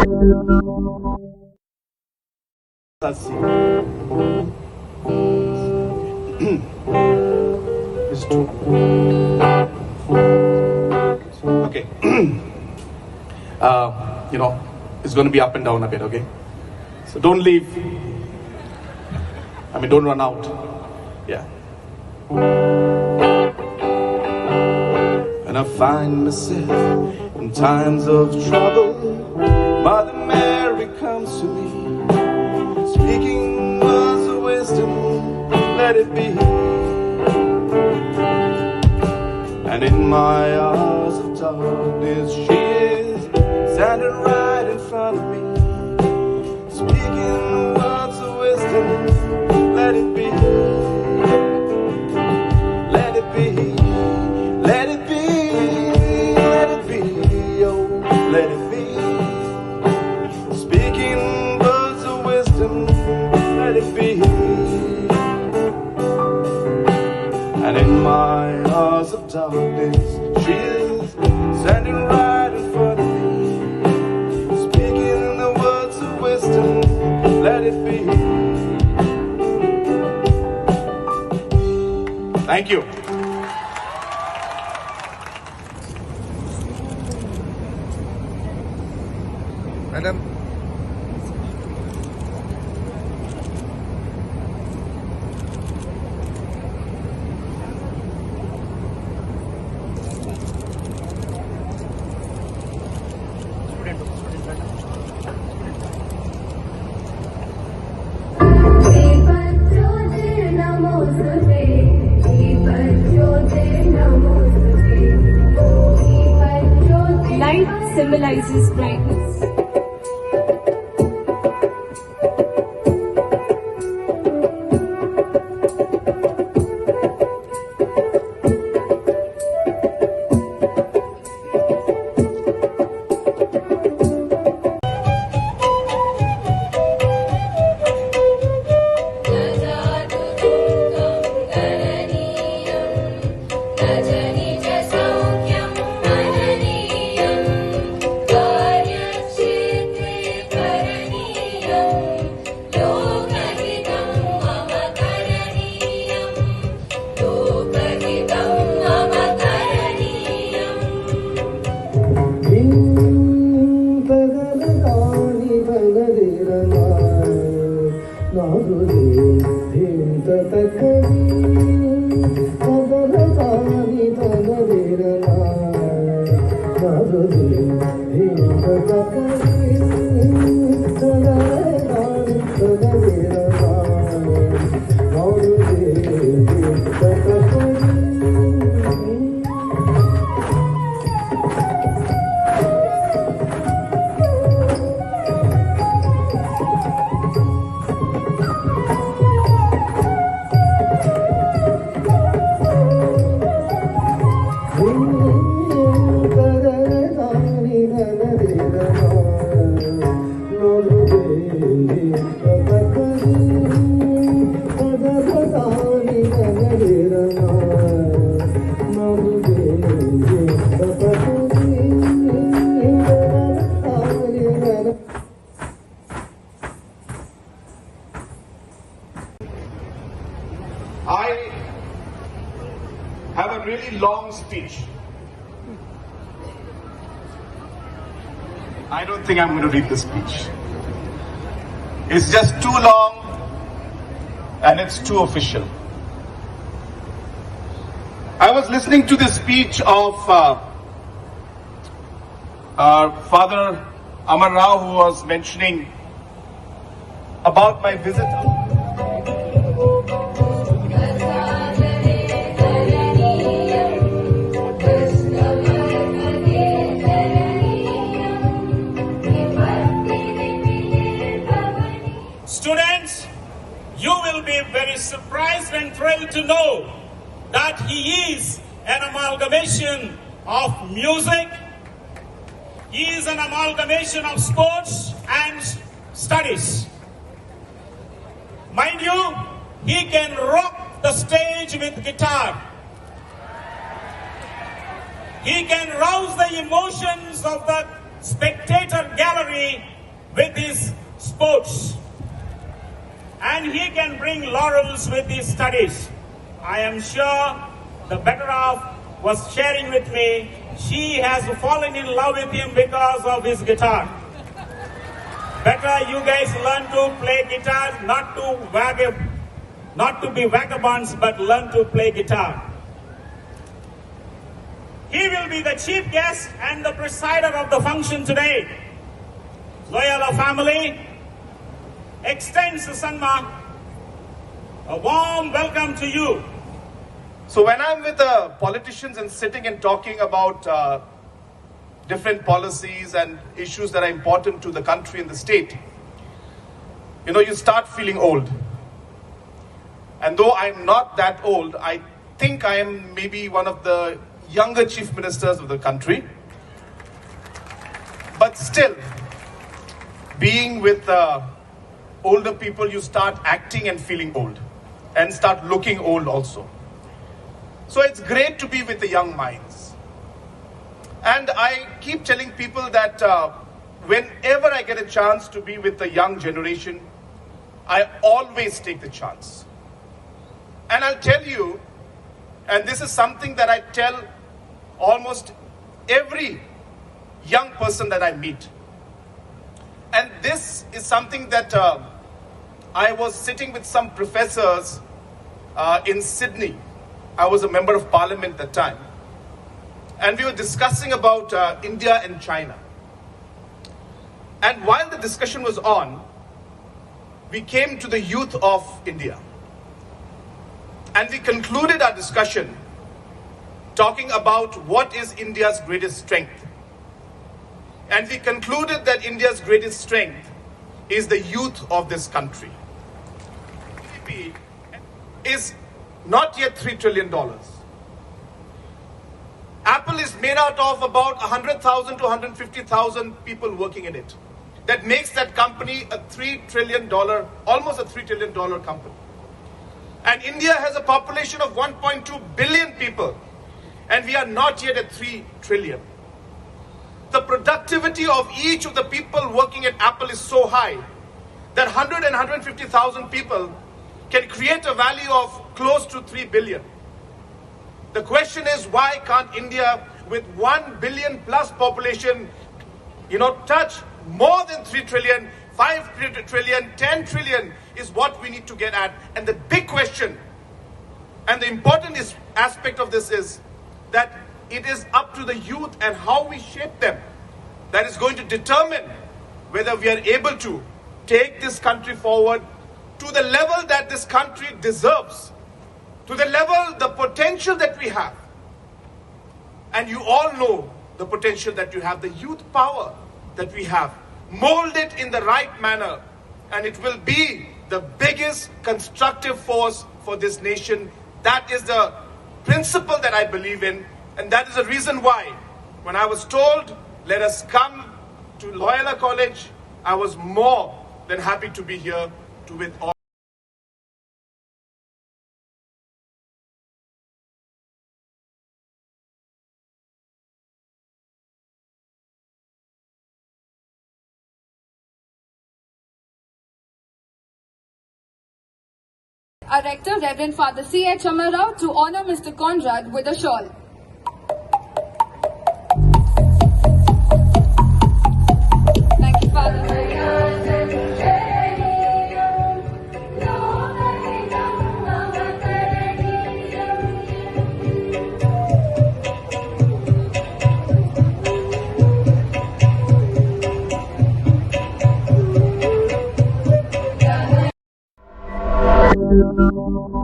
Let's see. It's two. Okay. It's going to be up and down a bit, okay? So don't leave. Don't run out. Yeah. And I find myself in times of trouble, Mother Mary comes to me, speaking words of wisdom, let it be. And in my hours of darkness, she is standing right in front of me, speaking words of wisdom, let it be. Let it be. Let it be. Let it be. Oh, let it be. Speaking words of wisdom, let it be. And in my hours of darkness, she is standing right in front of me, speaking the words of wisdom, let it be. Thank you. Madam. Light symbolizes brightness. I have a really long speech. I don't think I'm going to read the speech. It's just too long and it's too official. I was listening to the speech of our Father Amar Rao, who was mentioning about my visit. Students, you will be very surprised and thrilled to know that he is an amalgamation of music, he is an amalgamation of sports and studies. Mind you, he can rock the stage with guitar. He can rouse the emotions of the spectator gallery with his sports, and he can bring laurels with his studies. I am sure the better off was sharing with me, she has fallen in love with him because of his guitar. Better you guys learn to play guitar, not to be vagabonds, but learn to play guitar. He will be the chief guest and the presider of the function today. Loyola family extends to Sangma a warm welcome to you. So when I'm with politicians and sitting and talking about different policies and issues that are important to the country and the state, you start feeling old. And though I'm not that old, I think I am maybe one of the younger chief ministers of the country. But still, being with older people, you start acting and feeling old and start looking old also. So it's great to be with the young minds. And I keep telling people that whenever I get a chance to be with the young generation, I always take the chance. And I'll tell you, and this is something that I tell almost every young person that I meet. And this is something that I was sitting with some professors in Sydney. I was a member of parliament at that time. And we were discussing about India and China. And while the discussion was on, we came to the youth of India. And we concluded our discussion talking about what is India's greatest strength. And we concluded that India's greatest strength is the youth of this country. GDP is not yet $3 trillion. Apple is made out of about 100,000 to 150,000 people working in it. That makes that company a $3 trillion, almost a $3 trillion company. And India has a population of 1.2 billion people. And we are not yet at 3 trillion. The productivity of each of the people working at Apple is so high that 100 and 150,000 people can create a value of close to 3 billion. The question is, why can't India, with 1 billion plus population, touch more than 3 trillion, 5 trillion, 10 trillion is what we need to get at. And the big question and the important aspect of this is that it is up to the youth and how we shape them that is going to determine whether we are able to take this country forward to the level that this country deserves, to the level, the potential that we have. And you all know the potential that you have, the youth power that we have. Mold it in the right manner, and it will be the biggest constructive force for this nation. That is the principle that I believe in, and that is the reason why when I was told, let us come to Loyola College, I was more than happy to be here with all. Our Rector, Reverend Father C.H. Amarao, to honor Mr. Conrad with a shawl. Thank you, Father. Thank you.